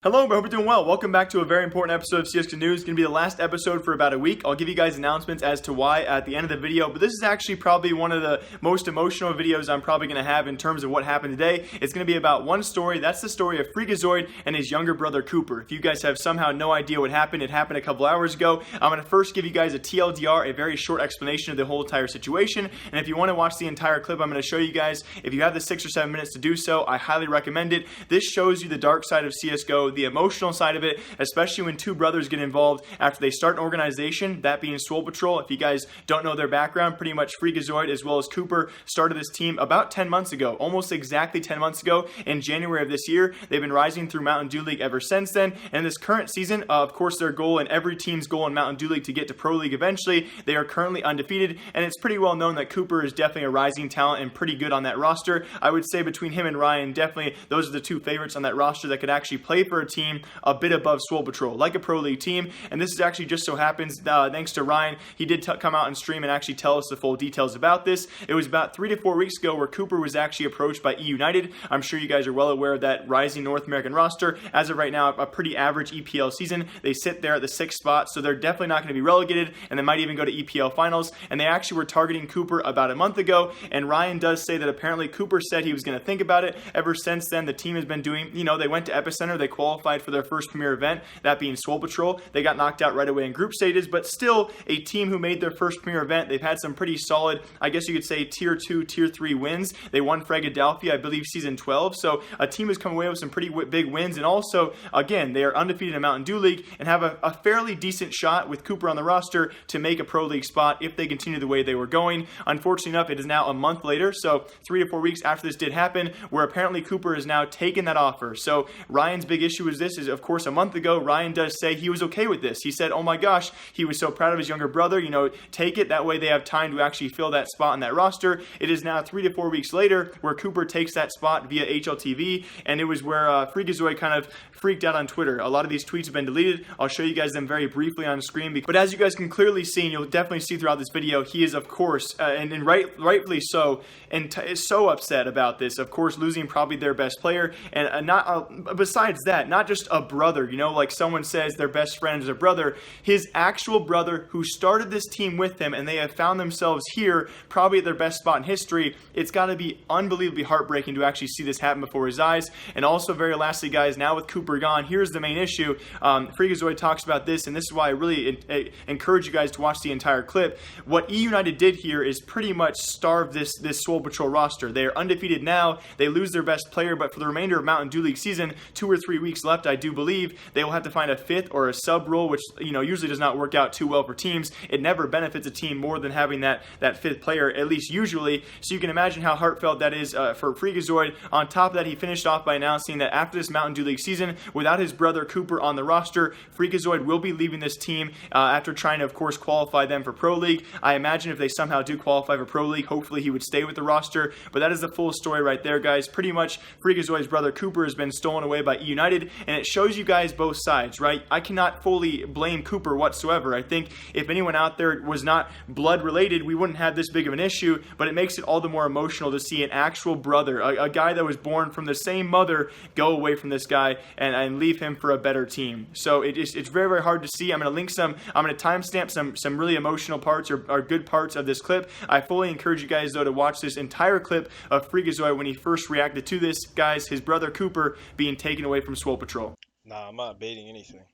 Hello, I hope you're doing well. Welcome back to a very important episode of CSK News. It's going to be the last episode for about a week. I'll give you guys announcements as to why at the end of the video, but this is actually probably one of the most emotional videos I'm probably going to have in terms of what happened today. It's going to be about one story. That's the story of FREAKAZOiD and his younger brother Cooper. If you guys have somehow no idea what happened, it happened a couple hours ago. I'm going to first give you guys a TLDR, a very short explanation of the whole entire situation, and if you want to watch the entire clip, I'm going to show you guys. If you have the 6 or 7 minutes to do so, I highly recommend it. This shows you the dark side of CSGO, the emotional side of it, especially when two brothers get involved after they start an organization, that being Swole Patrol. If you guys don't know their background, pretty much FREAKAZOiD as well as Cooper started this team about 10 months ago, almost exactly 10 months ago in January of this year. They've been rising through Mountain Dew League ever since then, and in this current season, of course, their goal and every team's goal in Mountain Dew League to get to Pro League eventually. They are currently undefeated, and it's pretty well known that Cooper is definitely a rising talent and pretty good on that roster. I would say between him and Ryan, definitely those are the two favorites on that roster that could actually play for a team a bit above Swole Patrol, like a Pro League team. And this is actually just so happens, thanks to Ryan, he did come out and stream and actually tell us the full details about this. It was about 3 to 4 weeks ago where Cooper was actually approached by eUnited. I'm sure you guys are well aware of that rising North American roster. As of right now, a pretty average EPL season. They sit there at the 6th spot, so they're definitely not going to be relegated, and they might even go to EPL finals. And they actually were targeting Cooper about a month ago, and Ryan does say that apparently Cooper said he was going to think about it. Ever since then, the team has been doing, they went to Epicenter, they qualified for their first premier event, that being Swole Patrol. They got knocked out right away in group stages, but still a team who made their first premier event. They've had some pretty solid, I guess you could say, tier 2, tier 3 wins. They won fREAKAZoiD, I believe, season 12, so a team has come away with some pretty big wins, and also, again, they are undefeated in Mountain Dew League and have a fairly decent shot with Cooper on the roster to make a Pro League spot if they continue the way they were going. Unfortunately enough, it is now a month later, so 3 to 4 weeks after this did happen, where apparently Cooper has now taken that offer. So Ryan's big issue is this, is of course a month ago, Ryan does say he was okay with this. He said, oh my gosh, he was so proud of his younger brother, take it, that way they have time to actually fill that spot on that roster. It is now 3 to 4 weeks later where Cooper takes that spot via HLTV, and it was where FREAKAZOiD kind of freaked out on Twitter. A lot of these tweets have been deleted. I'll show you guys them very briefly on screen, but as you guys can clearly see, and you'll definitely see throughout this video, he is of course, and rightfully so, and is so upset about this, of course, losing probably their best player, and besides that, not just a brother, like someone says their best friend is a brother, his actual brother who started this team with him, and they have found themselves here, probably at their best spot in history. It's got to be unbelievably heartbreaking to actually see this happen before his eyes. And also, very lastly, guys, now with Cooper gone, here's the main issue. FREAKAZOiD talks about this, and this is why I really encourage you guys to watch the entire clip. What eUnited did here is pretty much starve this Swole Patrol roster. They are undefeated now. They lose their best player, but for the remainder of Mountain Dew League season, 2 or 3 weeks left, I do believe, they will have to find a 5th or a sub role, which usually does not work out too well for teams. It never benefits a team more than having that 5th player, at least usually. So you can imagine how heartfelt that is for FREAKAZOiD. On top of that, he finished off by announcing that after this Mountain Dew League season, without his brother Cooper on the roster, FREAKAZOiD will be leaving this team after trying to, of course, qualify them for Pro League. I imagine if they somehow do qualify for Pro League, hopefully he would stay with the roster. But that is the full story right there, guys. Pretty much, FREAKAZOiD's brother Cooper has been stolen away by eUnited, and it shows you guys both sides, right? I cannot fully blame Cooper whatsoever. I think if anyone out there was not blood related, we wouldn't have this big of an issue, but it makes it all the more emotional to see an actual brother, a guy that was born from the same mother, go away from this guy and leave him for a better team. So it's very, very hard to see. I'm going to link I'm going to timestamp some really emotional parts or good parts of this clip. I fully encourage you guys, though, to watch this entire clip of FREAKAZOiD when he first reacted to this, guys, his brother Cooper being taken away from Swole Patrol. Nah, I'm not baiting anything.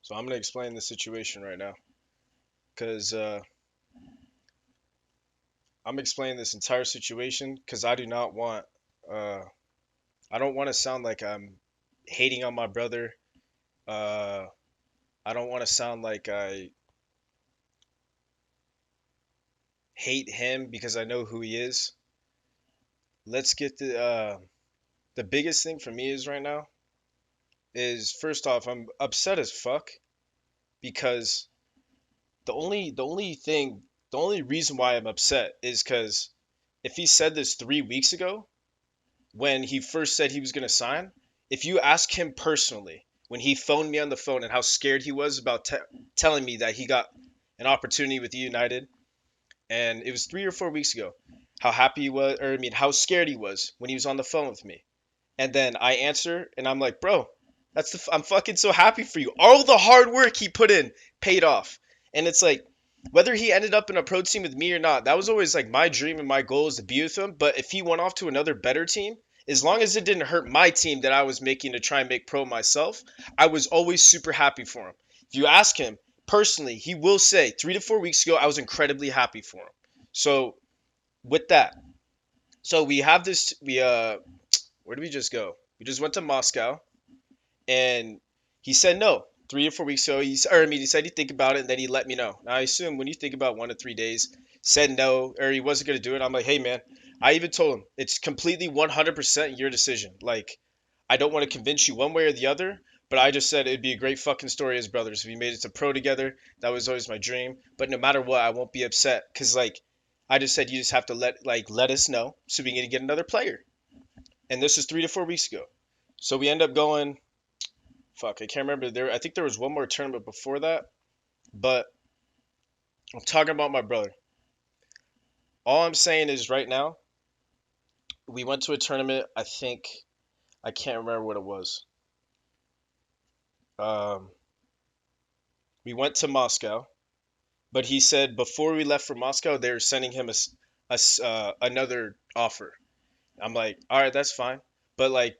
So I'm going to explain the situation right now. Because I'm explaining this entire situation because I do not want, I don't want to sound like I'm hating on my brother. I don't want to sound like I hate him because I know who he is. Let's get the biggest thing for me is right now is, first off, I'm upset as fuck because the only reason why I'm upset is because if he said this 3 weeks ago when he first said he was going to sign, if you ask him personally when he phoned me on the phone and how scared he was about telling me that he got an opportunity with eUnited, and it was 3 or 4 weeks ago, how happy he was, how scared he was when he was on the phone with me. And then I answer and I'm like, bro, I'm fucking so happy for you. All the hard work he put in paid off. And it's like, whether he ended up in a pro team with me or not, that was always like my dream and my goal is to be with him. But if he went off to another better team, as long as it didn't hurt my team that I was making to try and make pro myself, I was always super happy for him. If you ask him personally, he will say 3 to 4 weeks ago, I was incredibly happy for him. So with that, so we have this, where did we just go? We just went to Moscow. And he said no 3 or 4 weeks ago. He said he'd think about it, and then he let me know. Now, I assume when you think about 1 to 3 days, said no, or he wasn't going to do it. I'm like, hey, man, I even told him it's completely 100% your decision. Like, I don't want to convince you one way or the other, but I just said it'd be a great fucking story as brothers if we made it to pro together. That was always my dream. But no matter what, I won't be upset because, like, I just said you just have to let us know so we can get another player. And this was 3 to 4 weeks ago. So we end up going. Fuck, I can't remember. I think there was one more tournament before that. But I'm talking about my brother. All I'm saying is right now, we went to a tournament. I can't remember what it was. We went to Moscow. But he said before we left for Moscow, they were sending him another offer. I'm like, all right, that's fine. But like,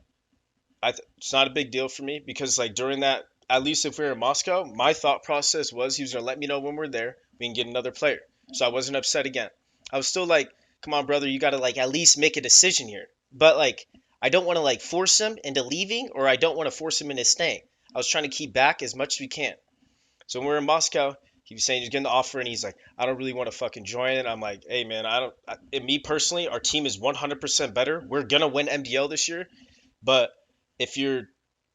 it's not a big deal for me because like during that, at least if we were in Moscow, my thought process was he was going to let me know when we're there, we can get another player. So I wasn't upset again. I was still like, come on, brother, you got to like at least make a decision here. But like, I don't want to like force him into leaving or I don't want to force him into staying. I was trying to keep back as much as we can. So when we were in Moscow, he was saying he's getting the offer and he's like, I don't really want to fucking join it. I'm like, hey man, me personally, our team is 100% better. We're going to win MDL this year. But if you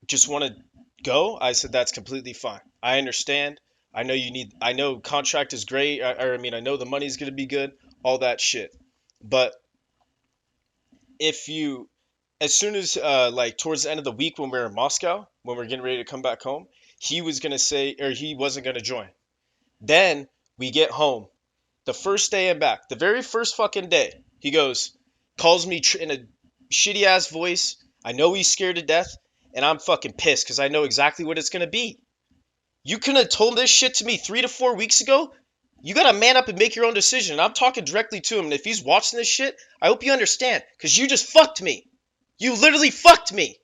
just want to go, I said that's completely fine. I understand. I know contract is great. I know the money's going to be good, all that shit. But as soon as like towards the end of the week when we were in Moscow, when we were getting ready to come back home, he was going to say, or he wasn't going to join. Then we get home. The first day I'm back, the very first fucking day, he calls me in a shitty ass voice. I know he's scared to death, and I'm fucking pissed because I know exactly what it's going to be. You couldn't have told this shit to me 3 to 4 weeks ago? You got to man up and make your own decision. And I'm talking directly to him, and if he's watching this shit, I hope you understand because you just fucked me. You literally fucked me.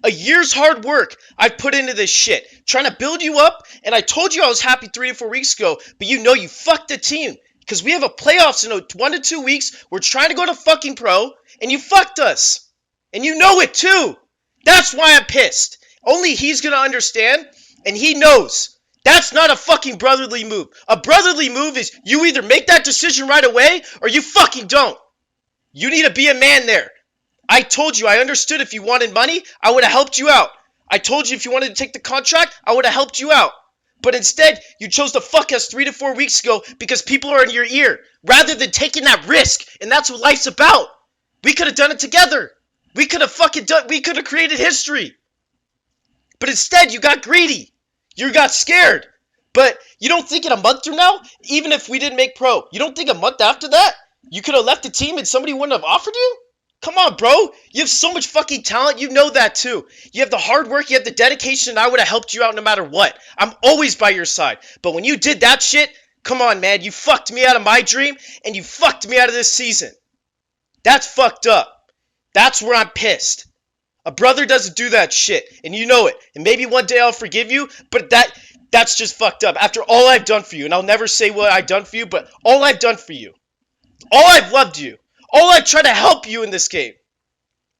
A year's hard work I've put into this shit, trying to build you up, and I told you I was happy 3 to 4 weeks ago, but you know you fucked the team because we have a playoffs in 1 to 2 weeks. We're trying to go to fucking pro, and you fucked us. And you know it too. That's why I'm pissed. Only he's going to understand, and he knows. That's not a fucking brotherly move. A brotherly move is you either make that decision right away, or you fucking don't. You need to be a man there. I told you, I understood if you wanted money, I would have helped you out. I told you if you wanted to take the contract, I would have helped you out. But instead, you chose to fuck us 3 to 4 weeks ago because people are in your ear, rather than taking that risk. And that's what life's about. We could have done it together. We could have created history. But instead, you got greedy. You got scared. But you don't think in a month from now, even if we didn't make pro, you don't think a month after that, you could have left the team and somebody wouldn't have offered you? Come on, bro. You have so much fucking talent. You know that too. You have the hard work. You have the dedication. And I would have helped you out no matter what. I'm always by your side. But when you did that shit, come on, man. You fucked me out of my dream and you fucked me out of this season. That's fucked up. That's where I'm pissed. A brother doesn't do that shit, and you know it. And maybe one day I'll forgive you, but that's just fucked up. After all I've done for you, and I'll never say what I've done for you, but all I've done for you. All I've loved you. All I've tried to help you in this game.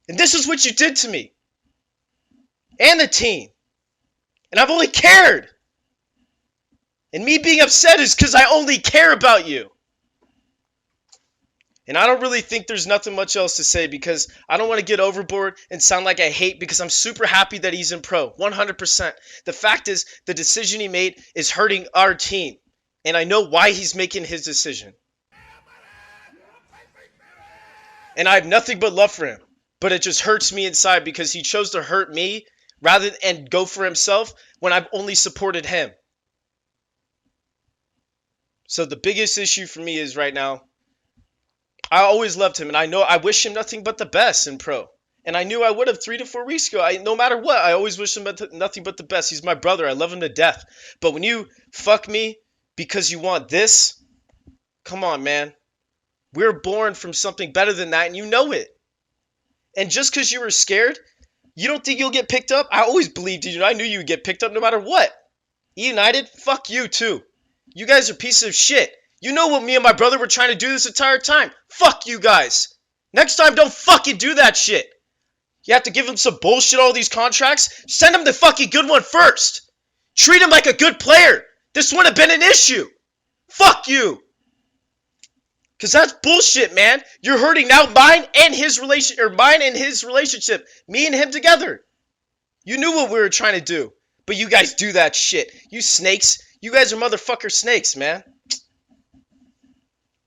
And this is what you did to me. And the team. And I've only cared. And me being upset is because I only care about you. And I don't really think there's nothing much else to say because I don't want to get overboard and sound like I hate because I'm super happy that he's in pro. 100%. The fact is, the decision he made is hurting our team. And I know why he's making his decision. And I have nothing but love for him. But it just hurts me inside because he chose to hurt me rather than go for himself when I've only supported him. So the biggest issue for me is right now, I always loved him, and I know I wish him nothing but the best in pro. And I knew I would have 3 to 4 weeks ago. No matter what, I always wish him nothing but the best. He's my brother. I love him to death. But when you fuck me because you want this, come on, man. We're born from something better than that, and you know it. And just because you were scared, you don't think you'll get picked up? I always believed you. I knew you would get picked up no matter what. eUnited, fuck you too. You guys are pieces of shit. You know what me and my brother were trying to do this entire time. Fuck you guys. Next time, don't fucking do that shit. You have to give him some bullshit, all these contracts. Send him the fucking good one first. Treat him like a good player. This wouldn't have been an issue. Fuck you. Because that's bullshit, man. You're hurting now mine and his relationship. Me and him together. You knew what we were trying to do. But you guys do that shit. You snakes. You guys are motherfucker snakes, man.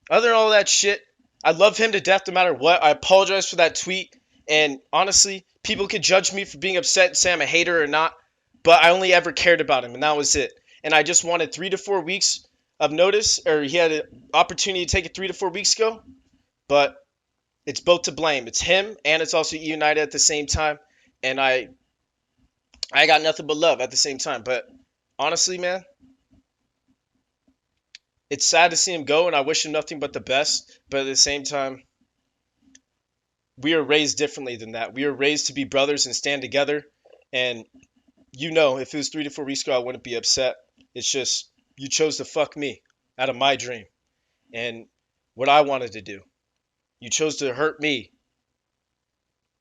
Other than all that shit, I love him to death no matter what. I apologize for that tweet. And honestly, people could judge me for being upset and say I'm a hater or not. But I only ever cared about him, and that was it. And I just wanted 3 to 4 weeks of notice, or he had an opportunity to take it 3 to 4 weeks ago. But it's both to blame. It's him, and it's also eUnited at the same time. And I got nothing but love at the same time. But honestly, man, it's sad to see him go, and I wish him nothing but the best. But at the same time, we are raised differently than that. We are raised to be brothers and stand together. And you know, if it was 3 to 4 weeks ago, I wouldn't be upset. It's just you chose to fuck me out of my dream and what I wanted to do. You chose to hurt me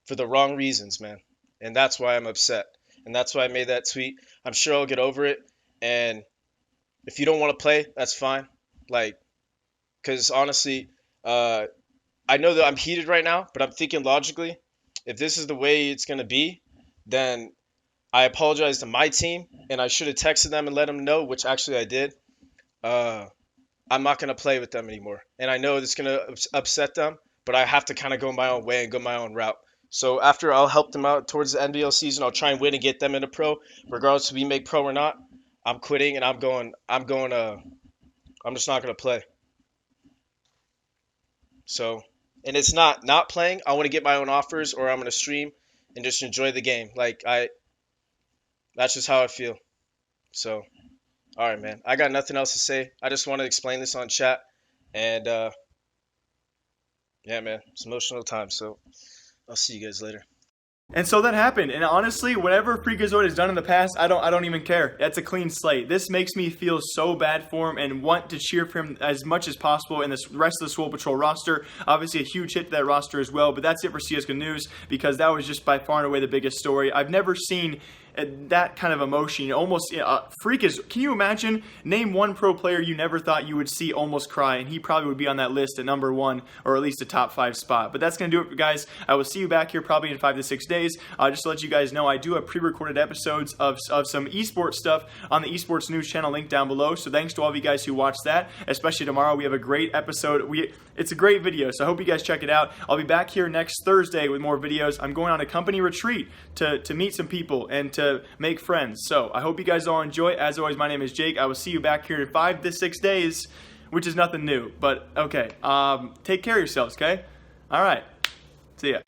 for the wrong reasons, man. And that's why I'm upset. And that's why I made that tweet. I'm sure I'll get over it. And if you don't want to play, that's fine. Like, because honestly, I know that I'm heated right now, but I'm thinking logically. If this is the way it's going to be, then I apologize to my team, and I should have texted them and let them know, which actually I did. I'm not going to play with them anymore. And I know it's going to upset them, but I have to kind of go my own way and go my own route. So after I'll help them out towards the NBL season, I'll try and win and get them into pro, regardless if we make pro or not. I'm quitting, and I'm just not going to play. So, and it's not playing. I want to get my own offers, or I'm going to stream and just enjoy the game. That's just how I feel. So, all right, man. I got nothing else to say. I just want to explain this on chat. And, yeah, man. It's emotional time. So, I'll see you guys later. And so that happened, and honestly, whatever FREAKAZOiD has done in the past, I don't even care. That's a clean slate. This makes me feel so bad for him and want to cheer for him as much as possible in the rest of the Swole Patrol roster. Obviously, a huge hit to that roster as well, but that's it for CSGO News because that was just by far and away the biggest story. I've never seen that kind of emotion. Almost, can you imagine? Name one pro player you never thought you would see almost cry, and he probably would be on that list at number 1 or at least a top 5 spot. But that's going to do it, guys. I will see you back here probably in 5 to 6 days. Just to let you guys know, I do have pre-recorded episodes of some esports stuff on the esports news channel, link down below. So thanks to all of you guys who watched that, especially tomorrow. We have a great episode. It's a great video, so I hope you guys check it out. I'll be back here next Thursday with more videos. I'm going on a company retreat to meet some people and to make friends. So I hope you guys all enjoy. As always, my name is Jake. I will see you back here in 5 to 6 days, which is nothing new. But okay, take care of yourselves, okay? All right, see ya.